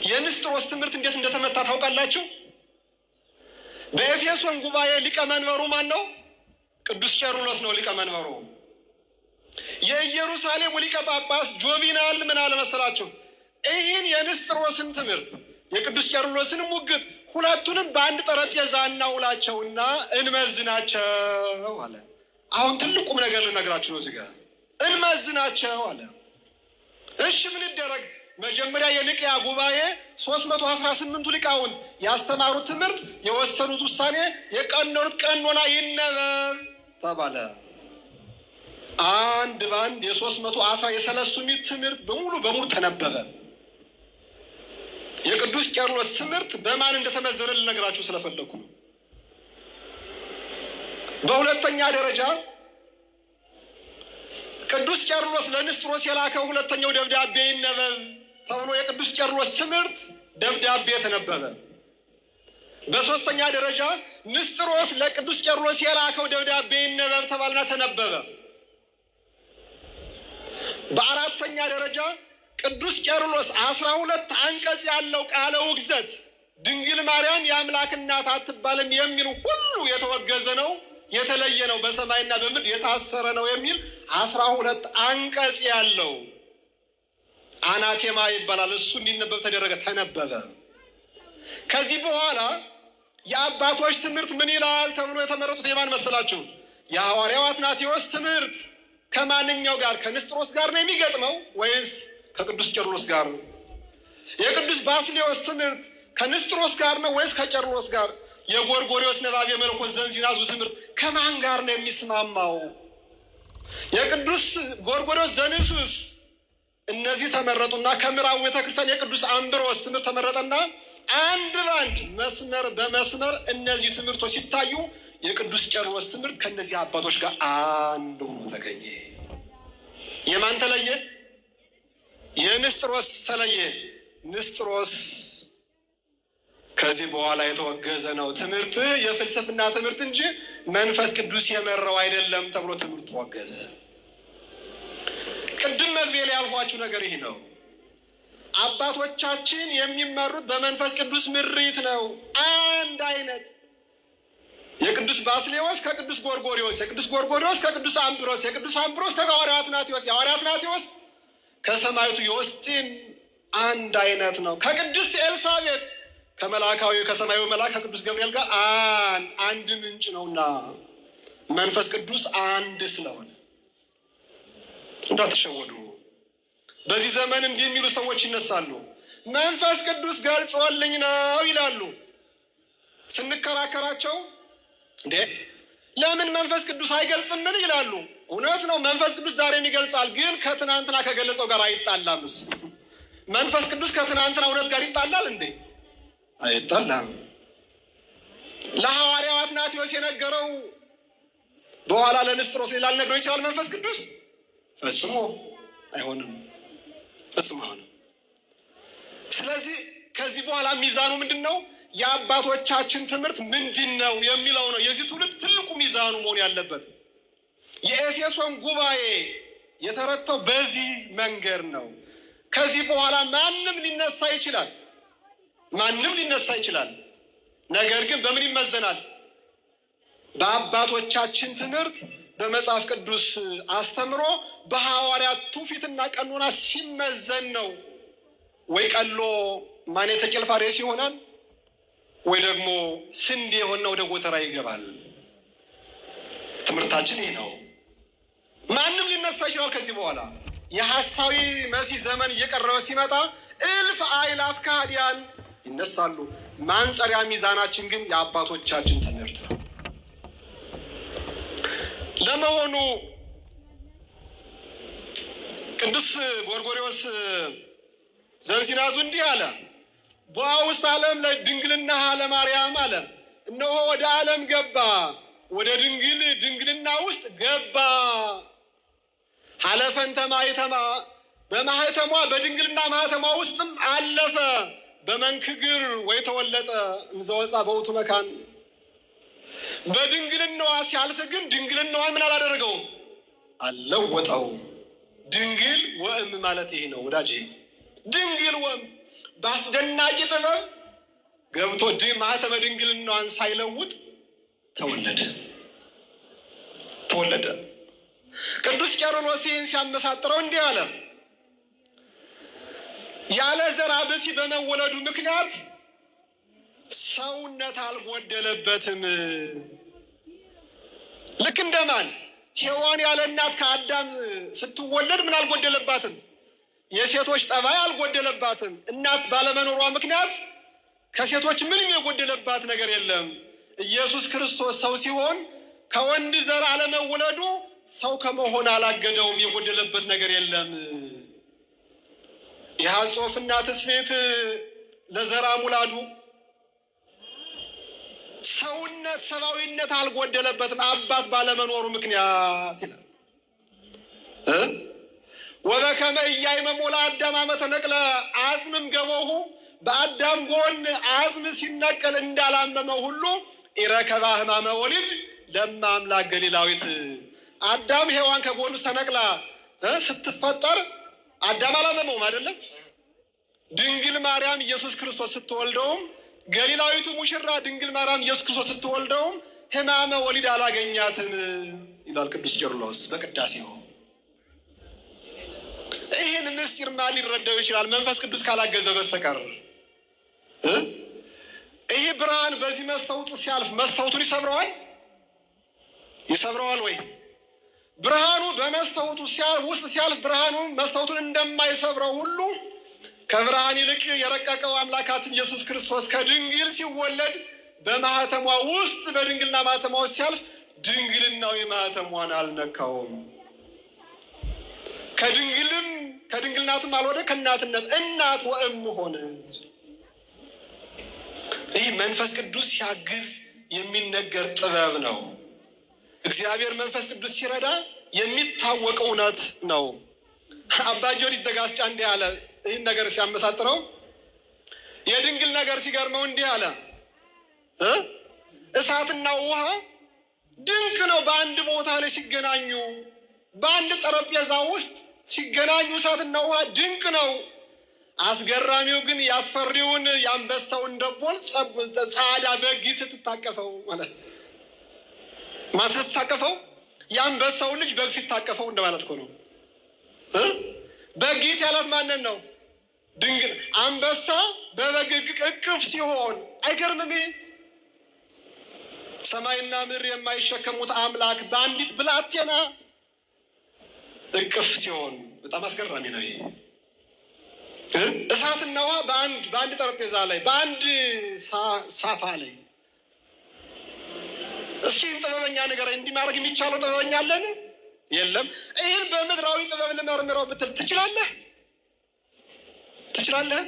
የንስጥሮስ ትምህርት እንዴት እንደተመታ ታውቃላችሁ? በኤፌሶን ጉባኤ ሊቀመንበሩ ማን ነው? ቅዱስ ቄርሎስ ነው ሊቀመንበሩ። የኢየሩሳሌም ሊቀ ጳጳስ ጆቪናል ምን አለ መሰላችሁ? ይህን የንስጥሮስን ትምህርት የቅዱስ ቄርሎስን ሙግት ሁለቱንም በአንድ ጠረጴዛ እናውላቸውና እንመዝናቸው አለ። አሁን ትልቁም ነገር ልነግራችሁ ነው። እዚህ ጋር እንመዝናቸው አለ። እሺ ምን ይደረግ? መጀመሪያ የኒቅያ ጉባኤ 318ቱ ሊቃውንት ያስተማሩት ትምህርት፣ የወሰኑት ውሳኔ፣ የቀኖኑት ቀኖና ይነበብ ተባለ። አንድ ባንድ የ310 የሰለስቱ ምዕት ትምህርት በሙሉ ተነበበ። የቅዱስ ቄርሎስ ትምህርት በማን እንደተመዘነ ልነግራችሁ ስለፈለኩ ነው። በሁለተኛ ደረጃ ቅዱስ ቄርሎስ ለንስጥሮስ የላከው ሁለተኛው ደብዳቤ ይነበብ ተብሎ የቅዱስ ቄርሎስ ትምህርት ደብዳቤ ተነበበ። በሶስተኛ ደረጃ ንስጥሮስ ለቅዱስ ቄርሎስ የላከው ደብዳቤ ይነበብ ተባልና ተነበበ። በአራተኛ ደረጃ ቅዱስ ቄርሎስ 12 አንቀጽ ያለው ቃለ ውግዘት ድንግል ማርያም የአምላክ እናት አትባልም የሚል ሁሉ የተወገዘ ነው፣ የተለየ ነው፣ በሰማይና በምድር የታሰረ ነው የሚል 12 አንቀጽ ያለው አናቴማ ይባላል። እሱ እንዲነበብ ተደረገ፣ ተነበበ። ከዚህ በኋላ የአባቶች ትምህርት ምን ይላል ተብሎ የተመረጡት የማን መሰላችሁ? የሐዋርያው አትናቴዎስ ትምህርት ከማንኛው ጋር? ከንስጥሮስ ጋር ነው የሚገጥመው ወይስ ከቅዱስ ቄርሎስ ጋር? የቅዱስ ባስልዮስ ትምህርት ከንስጥሮስ ጋር ነው ወይስ ከቄርሎስ ጋር? የጎርጎርዮስ ነባቤ መለኮት ዘንዚናዙ ትምህርት ከማን ጋር ነው የሚስማማው? የቅዱስ ጎርጎርዮስ ዘንሱስ እነዚህ ተመረጡና ከምዕራቡ ቤተክርስቲያን የቅዱስ አምብሮስ ትምህርት ተመረጠና አንድ ባንድ መስመር በመስመር እነዚህ ትምህርቶች ሲታዩ የቅዱስ ቄርሎስ ትምህርት ከእነዚህ አባቶች ጋር አንድ ሆኖ ተገኘ። የማን ተለየ? የንስጥሮስ ተለየ። ንስጥሮስ ከዚህ በኋላ የተወገዘ ነው። ትምህርት የፍልስፍና ትምህርት እንጂ መንፈስ ቅዱስ የመራው አይደለም ተብሎ ትምህርት ተወገዘ። ቅድም መግቢያ ላይ ያልኳችሁ ነገር ይህ ነው። አባቶቻችን የሚመሩት በመንፈስ ቅዱስ ምሪት ነው። አንድ አይነት የቅዱስ ባስሌዎስ ከቅዱስ ጎርጎሪዎስ፣ የቅዱስ ጎርጎሪዎስ ከቅዱስ አምብሮስ፣ የቅዱስ አምብሮስ ከሐዋርያው አትናቴዎስ፣ የሐዋርያው አትናቴዎስ ከሰማዕቱ ዮስጢን አንድ አይነት ነው። ከቅድስት ኤልሳቤጥ ከመላካዊ ከሰማያዊ መልአክ ከቅዱስ ገብርኤል ጋር አንድ ምንጭ ነውና መንፈስ ቅዱስ አንድ ስለሆነ እንዳትሸወዱ። በዚህ ዘመን እንዲህ የሚሉ ሰዎች ይነሳሉ። መንፈስ ቅዱስ ገልጾልኝ ነው ይላሉ። ስንከራከራቸው እንዴ ለምን መንፈስ ቅዱስ አይገልጽምን ይላሉ። እውነት ነው፣ መንፈስ ቅዱስ ዛሬም ይገልጻል። ግን ከትናንትና ከገለጸው ጋር አይጣላምስ? መንፈስ ቅዱስ ከትናንትና እውነት ጋር ይጣላል እንዴ? አይጣላም። ለሐዋርያው አትናቴዎስ የነገረው በኋላ ለንስጥሮስ ላልነግረው ይችላል መንፈስ ቅዱስ? ፈጽሞ አይሆንም፣ ፈጽሞ አይሆንም። ስለዚህ ከዚህ በኋላ ሚዛኑ ምንድን ነው? የአባቶቻችን ትምህርት ምንድን ነው የሚለው ነው የዚህ ትውልድ ትልቁ ሚዛኑ መሆን ያለበት። የኤፌሶን ጉባኤ የተረተው በዚህ መንገድ ነው። ከዚህ በኋላ ማንም ሊነሳ ይችላል፣ ማንም ሊነሳ ይችላል። ነገር ግን በምን ይመዘናል? በአባቶቻችን ትምህርት፣ በመጽሐፍ ቅዱስ አስተምሮ፣ በሐዋርያት ትውፊትና ቀኖና ሲመዘን ነው። ወይ ቀሎ ማኔተ ቄልፋሬስ ይሆናል፣ ወይ ደግሞ ስንዴ የሆነ ወደ ጎተራ ይገባል። ትምህርታችን ይህ ነው። ማንም ሊነሳ ይችላል። ከዚህ በኋላ የሐሳዊ መሲህ ዘመን እየቀረበ ሲመጣ እልፍ አእላፍ ከሃዲያን ይነሳሉ። ማንጸሪያ ሚዛናችን ግን የአባቶቻችን ትምህርት ነው። ለመሆኑ ቅዱስ ጎርጎርዮስ ዘንሲናዙ እንዲህ አለ። ቦአ ውስጥ ዓለም ለድንግልና ለማርያም አለ። እነሆ ወደ ዓለም ገባ፣ ወደ ድንግልና ውስጥ ገባ። ሀለፈንተ ማኅተማ በማኅተሟ በድንግልና ማኅተሟ ውስጥም አለፈ። በመንክግር ወይ ተወለጠ እምዘወፃ በውቱ መካን። በድንግልናዋ ሲያልፍ ግን ድንግልናዋን ምን አላደረገውም? አልለወጠው። ድንግል ወእም ማለት ይሄ ነው ወዳጄ። ድንግል ወእም በአስደናቂ ጥበብ ገብቶ ማኅተመ ድንግልናዋን ሳይለውጥ ተወለደ። ቅዱስ ቄርሎስ ይህን ሲያመሳጥረው እንዲህ አለ። ያለ ዘራ ብእሲ በመወለዱ ምክንያት ሰውነት አልጎደለበትም። ልክ እንደማን ሔዋን ያለ እናት ከአዳም ስትወለድ ምን አልጎደለባትም? የሴቶች ጠባይ አልጎደለባትም። እናት ባለመኖሯ ምክንያት ከሴቶች ምንም የጎደለባት ነገር የለም። ኢየሱስ ክርስቶስ ሰው ሲሆን ከወንድ ዘር አለመወለዱ ሰው ከመሆን አላገደውም። የጎደለበት ነገር የለም። የሐጾፍና ትስብእት ለዘራ ሙላዱ ሰውነት ሰብአዊነት አልጎደለበትም አባት ባለመኖሩ ምክንያት ይላል። ወበከመ ኢያእመሞ ለአዳም አመ ተነቅለ አጽምም ገቦሁ በአዳም ጎን አጽም ሲነቀል እንዳላመመው ሁሉ ኢረከባ ሕማመ ወሊድ ለማ አምላክ ገሊላዊት። አዳም ሔዋን ከጎኑ ተነቅላ ስትፈጠር አዳም አላመመውም አይደለም። ድንግል ማርያም ኢየሱስ ክርስቶስ ስትወልደውም ገሊላዊቱ ሙሽራ ድንግል ማርያም ኢየሱስ ክርስቶስ ስትወልደውም ሕማመ ወሊድ አላገኛትም ይላል ቅዱስ ቄርሎስ በቅዳሴው። ይህን ምስጢር ማን ሊረዳው ይችላል? መንፈስ ቅዱስ ካላገዘ በስተቀር። ይህ ብርሃን በዚህ መስታወት ሲያልፍ መስታወቱን ይሰብረዋል ወይ? ብርሃኑ በመስታወቱ ውስጥ ሲያልፍ ብርሃኑ መስታወቱን እንደማይሰብረው ሁሉ ከብርሃን ይልቅ የረቀቀው አምላካችን ኢየሱስ ክርስቶስ ከድንግል ሲወለድ በማኅተሟ ውስጥ በድንግልና ማኅተሟ ውስጥ ሲያልፍ ድንግልናዊ ማኅተሟን አልነካውም። ከድንግልናትም አልወደ ከእናትነት እናት ወእም ሆነ። ይህ መንፈስ ቅዱስ ሲያግዝ የሚነገር ጥበብ ነው። እግዚአብሔር መንፈስ ቅዱስ ሲረዳ የሚታወቅ እውነት ነው። አባ ጊዮርጊስ ዘጋስጫ እንዲህ አለ። ይህን ነገር ሲያመሳጥረው የድንግል ነገር ሲገርመው እንዲህ አለ። እሳትና ውሃ ድንቅ ነው። በአንድ ቦታ ላይ ሲገናኙ፣ በአንድ ጠረጴዛ ውስጥ ሲገናኙ እሳትና ውሃ ድንቅ ነው። አስገራሚው ግን ያስፈሪውን የአንበሳውን ደቦል ጻዳ በግ ስትታቀፈው ማለት ማን ስትታቀፈው? የአንበሳውን ልጅ በግ ሲታቀፈው እንደማለት እኮ ነው። በጊት ያላት ማንን ነው? ድንግል። አንበሳ በበግ እቅፍ ሲሆን አይገርምም? ሰማይና ምድር የማይሸከሙት አምላክ በአንዲት ብላቴና እቅፍ ሲሆን በጣም አስገራሚ ነው። ይሄ እሳትና ውሃ በአንድ ጠረጴዛ ላይ በአንድ ሳፋ ላይ። እስኪ ጥበበኛ ነገር እንዲህ ማድረግ የሚቻለው ጥበበኛ አለን? የለም። ይህን በምድራዊ ጥበብ ልመርምረው ብትል ትችላለህ? ትችላለህ?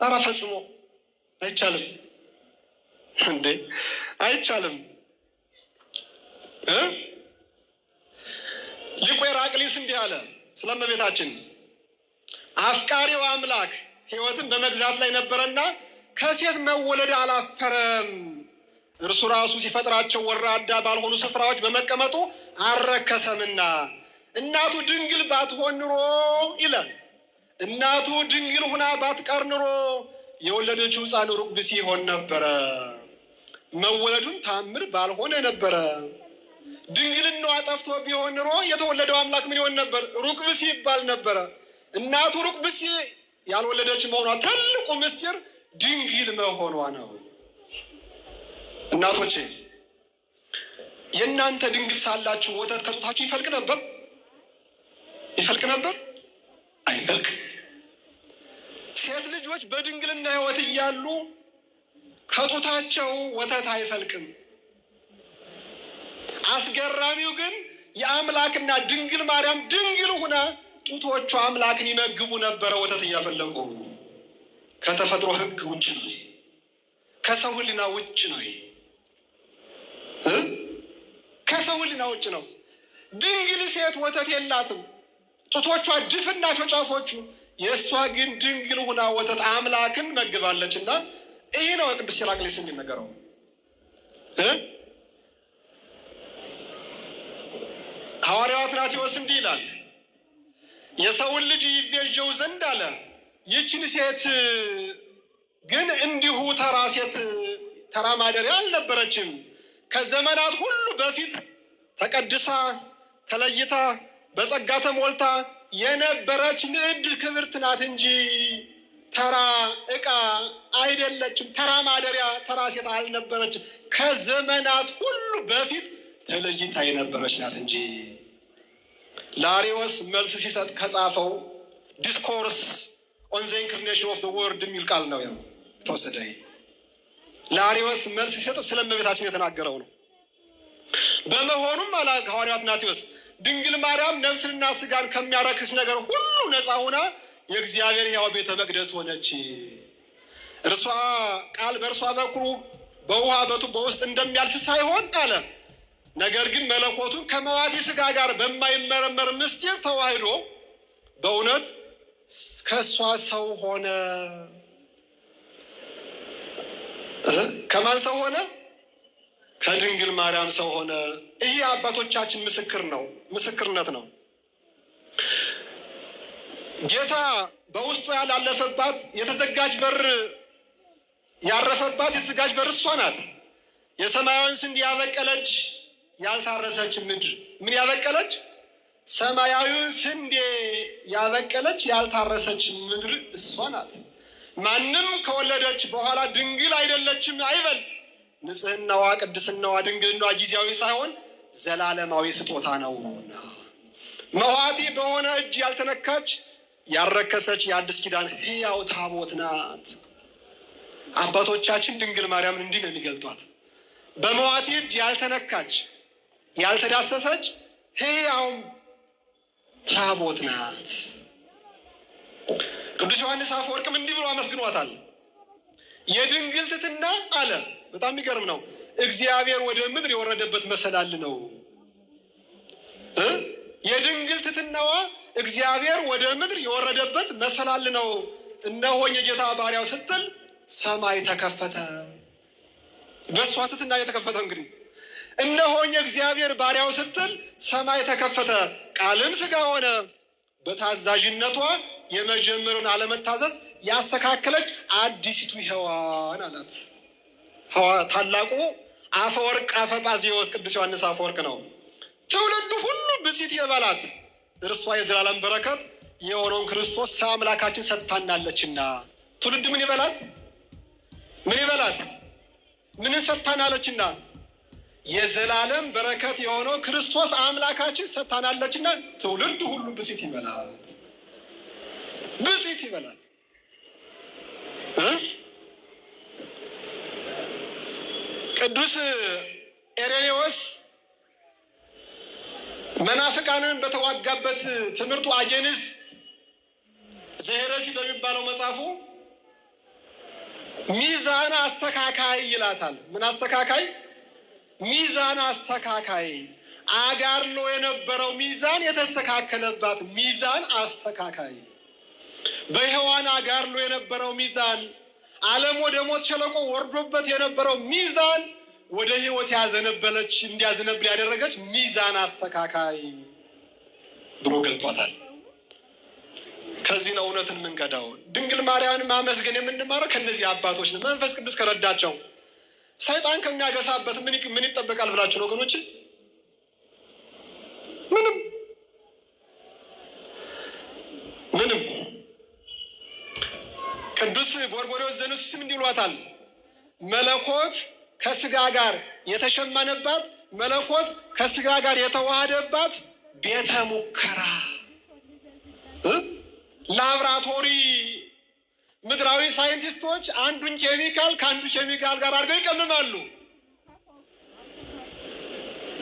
ኧረ ፈጽሞ አይቻልም። እንዴ አይቻልም። ሊቁ ሄራቅሊስ እንዲህ አለ ስለ እመቤታችን። አፍቃሪው አምላክ ሕይወትን በመግዛት ላይ ነበረና ከሴት መወለድ አላፈረም። እርሱ ራሱ ሲፈጥራቸው ወራዳ ባልሆኑ ስፍራዎች በመቀመጡ አልረከሰምና። እናቱ ድንግል ባትሆን ኑሮ ይላል፣ እናቱ ድንግል ሁና ባትቀር ኑሮ የወለደችው ሕፃን ሩቅ ብእሲ ይሆን ነበረ። መወለዱን ታምር ባልሆነ ነበረ። ድንግልናዋ ጠፍቶ ቢሆን ኑሮ የተወለደው አምላክ ምን ይሆን ነበር? ሩቅ ብእሲ ይባል ነበረ። እናቱ ሩቅ ብእሲ ያልወለደች መሆኗ ትልቁ ምስጢር ድንግል መሆኗ ነው። እናቶቼ የእናንተ ድንግል ሳላችሁ ወተት ከጡታችሁ ይፈልቅ ነበር? ይፈልቅ ነበር? አይፈልቅ። ሴት ልጆች በድንግልና ሕይወት እያሉ ከጡታቸው ወተት አይፈልቅም። አስገራሚው ግን የአምላክና ድንግል ማርያም ድንግል ሁና ጡቶቹ አምላክን ይመግቡ ነበረ ወተት እያፈለቁ። ከተፈጥሮ ሕግ ውጭ ነው። ከሰው ሕሊና ውጭ ነው። ከሰው ሕሊና ውጭ ነው። ድንግል ሴት ወተት የላትም። ጡቶቿ ድፍን ናቸው ጫፎቹ። የእሷ ግን ድንግል ሁና ወተት አምላክን መግባለች። እና ይህ ነው ቅዱስ ሄራቅሊስ የሚነገረው። ሐዋርያው አትናቴዎስ እንዲህ ይላል፣ የሰውን ልጅ ይቤዠው ዘንድ አለ። ይህችን ሴት ግን እንዲሁ ተራ ሴት ተራ ማደሪያ አልነበረችም። ከዘመናት ሁሉ በፊት ተቀድሳ ተለይታ በጸጋ ተሞልታ የነበረች ንዕድ ክብርት ናት እንጂ ተራ ዕቃ አይደለችም። ተራ ማደሪያ ተራ ሴት አልነበረችም። ከዘመናት ሁሉ በፊት ተለይታ የነበረች ናት እንጂ። ላሪዎስ መልስ ሲሰጥ ከጻፈው ዲስኮርስ ኦን ዘ ኢንካርኔሽን ኦፍ ዘ ወርድ የሚል ቃል ነው ተወሰደ። ላሪዎስ መልስ ሲሰጥ ስለ እመቤታችን የተናገረው ነው። በመሆኑም አለ ሐዋርያው አትናቴዎስ ድንግል ማርያም ነፍስንና ስጋን ከሚያረክስ ነገር ሁሉ ነፃ ሆና የእግዚአብሔር ሕያው ቤተ መቅደስ ሆነች። እርሷ ቃል በእርሷ በኩር በውሃ በቱቦ ውስጥ እንደሚያልፍ ሳይሆን አለ፣ ነገር ግን መለኮቱን ከመዋቲ ስጋ ጋር በማይመረመር ምስጢር ተዋህዶ በእውነት ከእሷ ሰው ሆነ። ከማን ሰው ሆነ? ከድንግል ማርያም ሰው ሆነ። ይህ አባቶቻችን ምስክርነት ነው። ጌታ በውስጡ ያላለፈባት የተዘጋጅ በር ያረፈባት የተዘጋጅ በር እሷ ናት። የሰማያዊን ስንዴ ያበቀለች ያልታረሰች ምድር ምን ያበቀለች? ሰማያዊውን ስንዴ ያበቀለች ያልታረሰች ምድር እሷ ናት። ማንም ከወለደች በኋላ ድንግል አይደለችም አይበል። ንጽህናዋ፣ ቅድስናዋ፣ ድንግልናዋ ጊዜያዊ ሳይሆን ዘላለማዊ ስጦታ ነው። መዋቲ በሆነ እጅ ያልተነካች ያልረከሰች የአዲስ ኪዳን ሕያው ታቦት ናት። አባቶቻችን ድንግል ማርያምን እንዲህ ነው የሚገልጧት። በመዋቲ እጅ ያልተነካች ያልተዳሰሰች ሕያው ታቦት ናት። ቅዱስ ዮሐንስ አፈወርቅም እንዲህ ብሎ አመስግኗታል። የድንግል ትሕትና አለ። በጣም የሚገርም ነው። እግዚአብሔር ወደ ምድር የወረደበት መሰላል ነው። የድንግል ትሕትናዋ እግዚአብሔር ወደ ምድር የወረደበት መሰላል ነው። እነሆኝ የጌታ ባሪያው ስትል ሰማይ ተከፈተ። በእሷ ትሕትና የተከፈተው እንግዲህ እነሆኝ እግዚአብሔር ባሪያው ስትል ሰማይ ተከፈተ፣ ቃልም ሥጋ ሆነ። በታዛዥነቷ የመጀመሪያውን አለመታዘዝ ያስተካከለች አዲሲቱ ሔዋን አላት። ታላቁ አፈወርቅ አፈጳዝዮስ ቅዱስ ዮሐንስ አፈወርቅ ነው። ትውልዱ ሁሉ ብፅዕት ይበላት፣ እርሷ የዘላለም በረከት የሆነውን ክርስቶስ አምላካችን ሰጥታናለችና። ትውልድ ምን ይበላት? ምን ይበላት? ምንን ሰጥታናለችና? የዘላለም በረከት የሆነው ክርስቶስ አምላካችን ሰጥታናለችና ትውልድ ሁሉ ብፅዕት ይበላት፣ ብፅዕት ይበላት። ቅዱስ ኤሬኔዎስ መናፍቃንን በተዋጋበት ትምህርቱ አጌንስ ዘሄረሲ በሚባለው መጽሐፉ ሚዛን አስተካካይ ይላታል። ምን አስተካካይ? ሚዛን አስተካካይ። አጋርሎ የነበረው ሚዛን የተስተካከለባት ሚዛን አስተካካይ። በሔዋን አጋርሎ የነበረው ሚዛን፣ ዓለም ወደ ሞት ሸለቆ ወርዶበት የነበረው ሚዛን ወደ ሕይወት ያዘነበለች እንዲያዘነብል ያደረገች ሚዛን አስተካካይ ብሎ ገልጧታል። ከዚህ ነው እውነትን የምንቀዳው። ድንግል ማርያምን ማመስገን የምንማረው ከእነዚህ አባቶች ነው። መንፈስ ቅዱስ ከረዳቸው ሰይጣን ከሚያገሳበት ምን ይጠበቃል ብላችሁ ነው ወገኖች? ምንም ምንም። ቅዱስ ጎርጎርዮስ ዘኑሲስም እንዲህ ብሏታል። መለኮት ከስጋ ጋር የተሸመነባት፣ መለኮት ከስጋ ጋር የተዋሃደባት ቤተ ሙከራ ላብራቶሪ ምድራዊ ሳይንቲስቶች አንዱን ኬሚካል ከአንዱ ኬሚካል ጋር አድርገው ይቀምማሉ።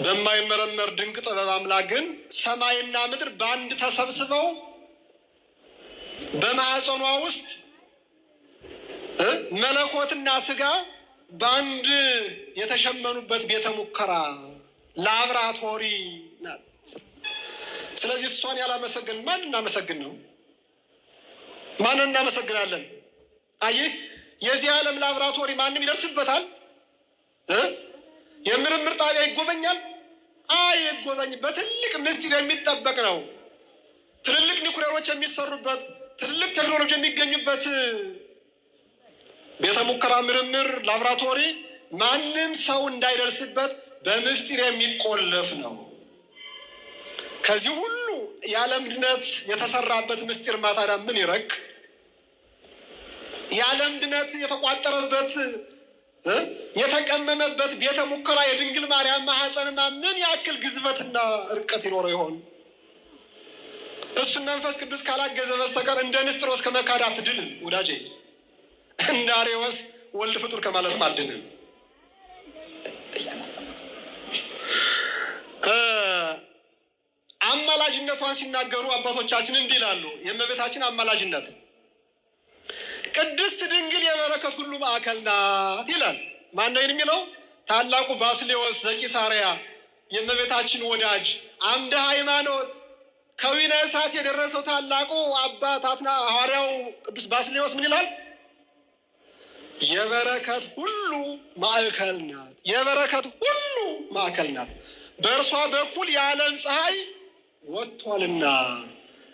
በማይመረመር ድንቅ ጥበብ አምላክ ግን ሰማይና ምድር በአንድ ተሰብስበው በማዕፀኗ ውስጥ መለኮትና ስጋ በአንድ የተሸመኑበት ቤተ ሙከራ ላብራቶሪ ናት። ስለዚህ እሷን ያላመሰግን ማን እናመሰግን ነው? ማንን እናመሰግናለን? አየህ፣ የዚህ ዓለም ላብራቶሪ ማንም ይደርስበታል? የምርምር ጣቢያ ይጎበኛል? አይጎበኝ። በትልቅ ምስጢር የሚጠበቅ ነው። ትልልቅ ኒኩሌሮች የሚሰሩበት፣ ትልልቅ ቴክኖሎጂ የሚገኙበት ቤተ ሙከራ ምርምር ላብራቶሪ ማንም ሰው እንዳይደርስበት በምስጢር የሚቆለፍ ነው። ከዚህ ሁሉ የዓለም ድነት የተሰራበት ምስጢር ማታዳ ምን ይረቅ? የዓለም ድነት የተቋጠረበት የተቀመመበት ቤተ ሙከራ የድንግል ማርያም ማኅፀንና ምን ያክል ግዝበትና እርቀት ይኖረው ይሆን? እሱን መንፈስ ቅዱስ ካላገዘ በስተቀር እንደ ንስጥሮስ ከመካድ አትድንም ወዳጄ። እንደ አርዮስ ወልድ ፍጡር ከማለትም አትድንም። አማላጅነቷን ሲናገሩ አባቶቻችን እንዲህ ይላሉ። የእመቤታችን አማላጅነት ቅድስት ድንግል የበረከት ሁሉ ማዕከል ናት ይላል። ማነው የሚለው? ታላቁ ባስልዮስ ዘቂሳርያ የእመቤታችን ወዳጅ አምደ ሃይማኖት ከዊነ እሳት የደረሰው ታላቁ አባታትና ሐዋርያው ቅዱስ ባስልዮስ ምን ይላል? የበረከት ሁሉ ማዕከል ናት። የበረከት ሁሉ ማዕከል ናት። በእርሷ በኩል የዓለም ፀሐይ ወጥቷልና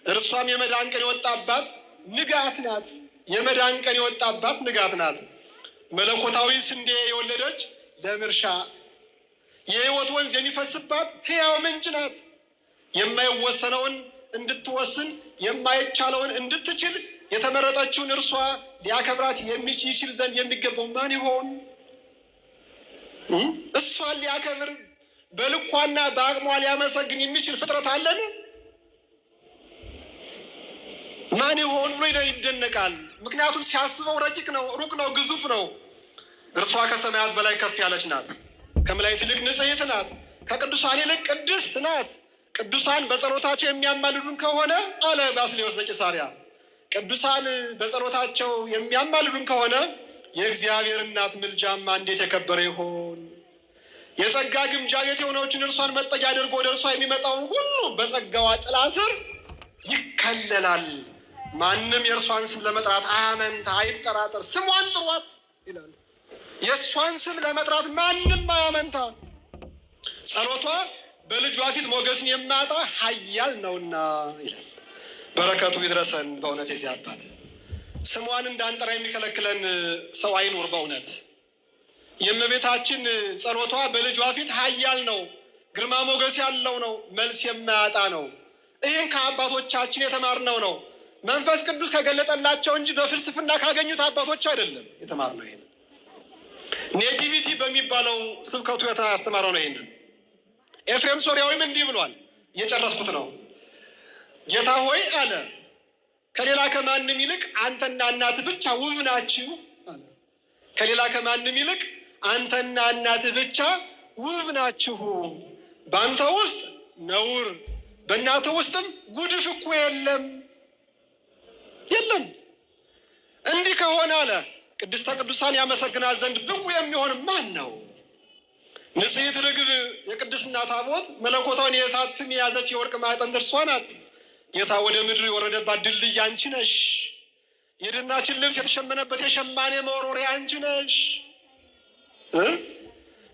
እርሷም የመዳን ቀን የወጣባት ንጋት ናት። የመዳን ቀን የወጣባት ንጋት ናት። መለኮታዊ ስንዴ የወለደች ለምርሻ የሕይወት ወንዝ የሚፈስባት ሕያው ምንጭ ናት። የማይወሰነውን እንድትወስን የማይቻለውን እንድትችል የተመረጠችውን እርሷ ሊያከብራት ይችል ዘንድ የሚገባው ማን ይሆን? እሷን ሊያከብር በልኳና በአቅሟ ሊያመሰግን የሚችል ፍጥረት አለን? ማን ይሆን ብሎ ይደነቃል። ምክንያቱም ሲያስበው ረቂቅ ነው፣ ሩቅ ነው፣ ግዙፍ ነው። እርሷ ከሰማያት በላይ ከፍ ያለች ናት። ከመላእክት ይልቅ ንጽሕት ናት። ከቅዱሳን ይልቅ ቅድስት ናት። ቅዱሳን በጸሎታቸው የሚያማልዱን ከሆነ አለ ባስልዮስ ዘቂሳርያ፣ ቅዱሳን በጸሎታቸው የሚያማልዱን ከሆነ የእግዚአብሔር እናት ምልጃማ እንዴት የከበረ ይሆን! የጸጋ ግምጃ ቤት የሆነችን እርሷን መጠጊያ አድርጎ ወደ እርሷ የሚመጣውን ሁሉ በጸጋዋ ጥላ ስር ይከለላል። ማንም የእርሷን ስም ለመጥራት አያመንታ፣ አይጠራጠር። ስሟን ጥሯት ይላል። የእሷን ስም ለመጥራት ማንም አያመንታ። ጸሎቷ በልጇ ፊት ሞገስን የማያጣ ኃያል ነውና ይላል። በረከቱ ይድረሰን። በእውነት የዚህ አባት ስሟን እንዳንጠራ የሚከለክለን ሰው አይኑር። በእውነት የእመቤታችን ጸሎቷ በልጇ ፊት ኃያል ነው፣ ግርማ ሞገስ ያለው ነው፣ መልስ የማያጣ ነው። ይህን ከአባቶቻችን የተማርነው ነው። መንፈስ ቅዱስ ከገለጠላቸው እንጂ በፍልስፍና ካገኙት አባቶች አይደለም የተማርነው። ይሄን ኔቲቪቲ በሚባለው ስብከቱ ያስተማረው ነው። ይሄንን ኤፍሬም ሶርያዊም እንዲህ ብሏል። እየጨረስኩት ነው። ጌታ ሆይ አለ፣ ከሌላ ከማንም ይልቅ አንተና እናትህ ብቻ ውብ ናችሁ አለ። ከሌላ ከማንም ይልቅ አንተና እናትህ ብቻ ውብ ናችሁ። በአንተ ውስጥ ነውር፣ በእናትህ ውስጥም ጉድፍ እኮ የለም። እንዲህ ከሆነ አለ ቅድስተ ቅዱሳን ያመሰግናት ዘንድ ብቁ የሚሆን ማን ነው? ንጽሕት ርግብ የቅድስና ታቦት መለኮታውን የእሳት ፍም የያዘች የወርቅ ማዕጠንት እርሷ ናት። ጌታ ወደ ምድር የወረደባት ድልድይ አንቺ ነሽ። የድናችን ልብስ የተሸመነበት የሸማኔ መወርወሪያ አንቺ ነሽ።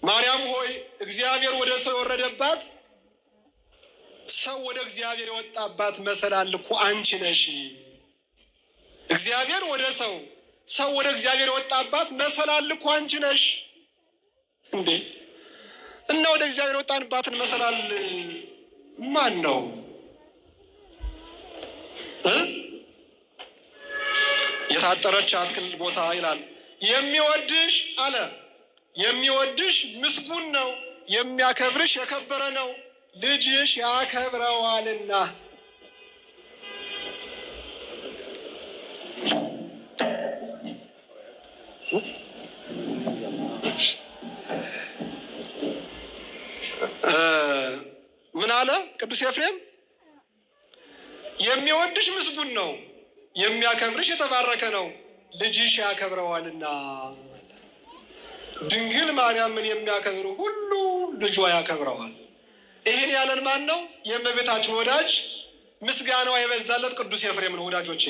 ማርያም ሆይ እግዚአብሔር ወደ ሰው የወረደባት፣ ሰው ወደ እግዚአብሔር የወጣባት መሰላል እኮ አንቺ ነሽ። እግዚአብሔር ወደ ሰው፣ ሰው ወደ እግዚአብሔር የወጣባት መሰላል እኮ አንቺ ነሽ። እንዴ! እና ወደ እግዚአብሔር የወጣንባትን መሰላል ማን ነው? የታጠረች አትክልት ቦታ ይላል። የሚወድሽ አለ፣ የሚወድሽ ምስጉን ነው፣ የሚያከብርሽ የከበረ ነው፣ ልጅሽ ያከብረዋልና። ምን አለ ቅዱስ ኤፍሬም? የሚወድሽ ምስጉን ነው፣ የሚያከብርሽ የተባረከ ነው፣ ልጅሽ ያከብረዋልና። ድንግል ማርያምን የሚያከብር ሁሉ ልጇ ያከብረዋል። ይህን ያለን ማን ነው? የእመቤታችን ወዳጅ ምስጋናዋ የበዛለት ቅዱስ ኤፍሬም ነው። ወዳጆቼ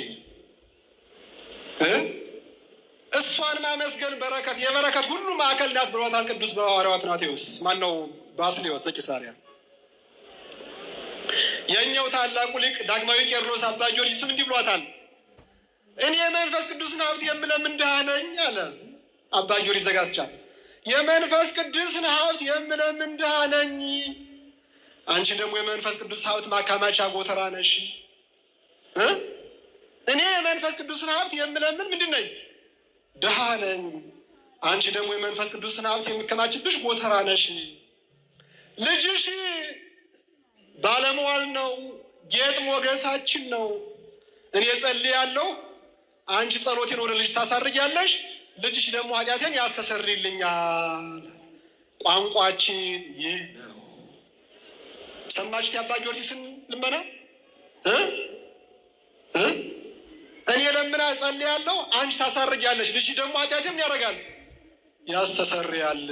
እሷን ማመስገን በረከት፣ የበረከት ሁሉ ማዕከል ናት ብሏታል ቅዱስ ሐዋርያው አትናቴዎስ። ማን ነው? ባስልዮስ ዘቂሳርያ። የእኛው ታላቁ ሊቅ ዳግማዊ ቄርሎስ አባ ጊዮርጊስም እንዲህ ብሏታል። እኔ የመንፈስ ቅዱስን ሀብት የምለምን ድሃ ነኝ አለ አባ ጊዮርጊስ ዘጋስጫ። የመንፈስ ቅዱስን ሀብት የምለምን ድሃ ነኝ፣ አንቺ ደግሞ የመንፈስ ቅዱስ ሀብት ማከማቻ ጎተራ ነሽ። እኔ የመንፈስ ቅዱስን ሀብት የምለምን ምንድን ነኝ? ድሃ ነኝ። አንቺ ደግሞ የመንፈስ ቅዱስን ሀብት የሚከማችብሽ ጎተራ ነሽ። ልጅሽ ባለመዋል ነው፣ ጌጥ ሞገሳችን ነው። እኔ ጸልያለሁ፣ አንቺ ጸሎቴን ወደ ልጅ ታሳርጊያለሽ፣ ልጅሽ ደግሞ ኃጢአቴን ያስተሰርይልኛል። ቋንቋችን ይህ ነው። ሰማችሁት? የአባ ጊዮርጊስን ልመና። እኔ ለምና ጸልያለሁ፣ አንቺ ታሳርጊያለሽ፣ ልጅ ደግሞ ኃጢአቴን ምን ያደርጋል? ያስተሰርያል።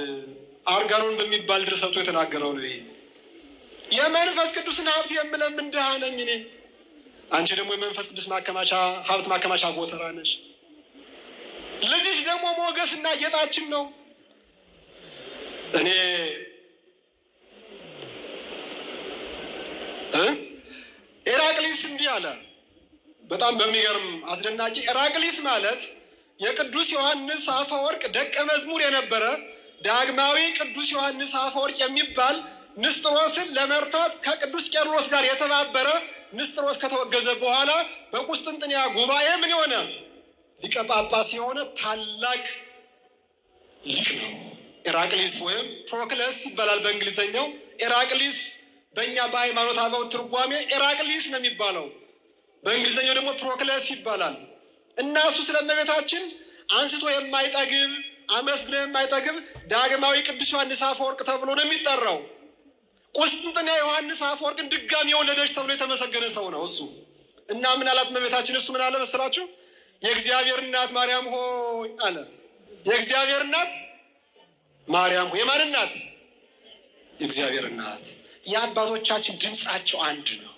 አርጋኖን በሚባል ድርሰቱ የተናገረው ነው። ይሄ የመንፈስ ቅዱስን ሀብት የምለምን ድሃ ነኝ እኔ፣ አንቺ ደግሞ የመንፈስ ቅዱስ ማከማቻ ሀብት ማከማቻ ጎተራ ነሽ። ልጅሽ ደግሞ ሞገስና ጌጣችን ነው። እኔ ኤራቅሊስ እንዲህ አለ፣ በጣም በሚገርም አስደናቂ። ኤራቅሊስ ማለት የቅዱስ ዮሐንስ አፈወርቅ ደቀ መዝሙር የነበረ ዳግማዊ ቅዱስ ዮሐንስ አፈወርቅ የሚባል ንስጥሮስን ለመርታት ከቅዱስ ቄርሎስ ጋር የተባበረ፣ ንስጥሮስ ከተወገዘ በኋላ በቁስጥንጥንያ ጉባኤ ምን የሆነ ሊቀ ጳጳስ የሆነ ታላቅ ሊቅ ነው። ኤራቅሊስ ወይም ፕሮክለስ ይባላል በእንግሊዝኛው። ኤራቅሊስ በእኛ በሃይማኖት አበው ትርጓሜ ኤራቅሊስ ነው የሚባለው፣ በእንግሊዝኛው ደግሞ ፕሮክለስ ይባላል። እና እሱ ስለ እመቤታችን አንስቶ የማይጠግብ አመስግኖ የማይጠግብ ዳግማዊ ቅዱስ ዮሐንስ አፈወርቅ ተብሎ ነው የሚጠራው። ቁስጥንጥንያ ዮሐንስ አፈወርቅን ድጋሚ የወለደች ተብሎ የተመሰገነ ሰው ነው እሱ። እና ምን አላት እመቤታችን? እሱ ምን አለ መሰላችሁ? የእግዚአብሔር እናት ማርያም ሆይ አለ፣ የእግዚአብሔር እናት ማርያም የማን እናት? የእግዚአብሔር እናት። የአባቶቻችን ድምፃቸው አንድ ነው።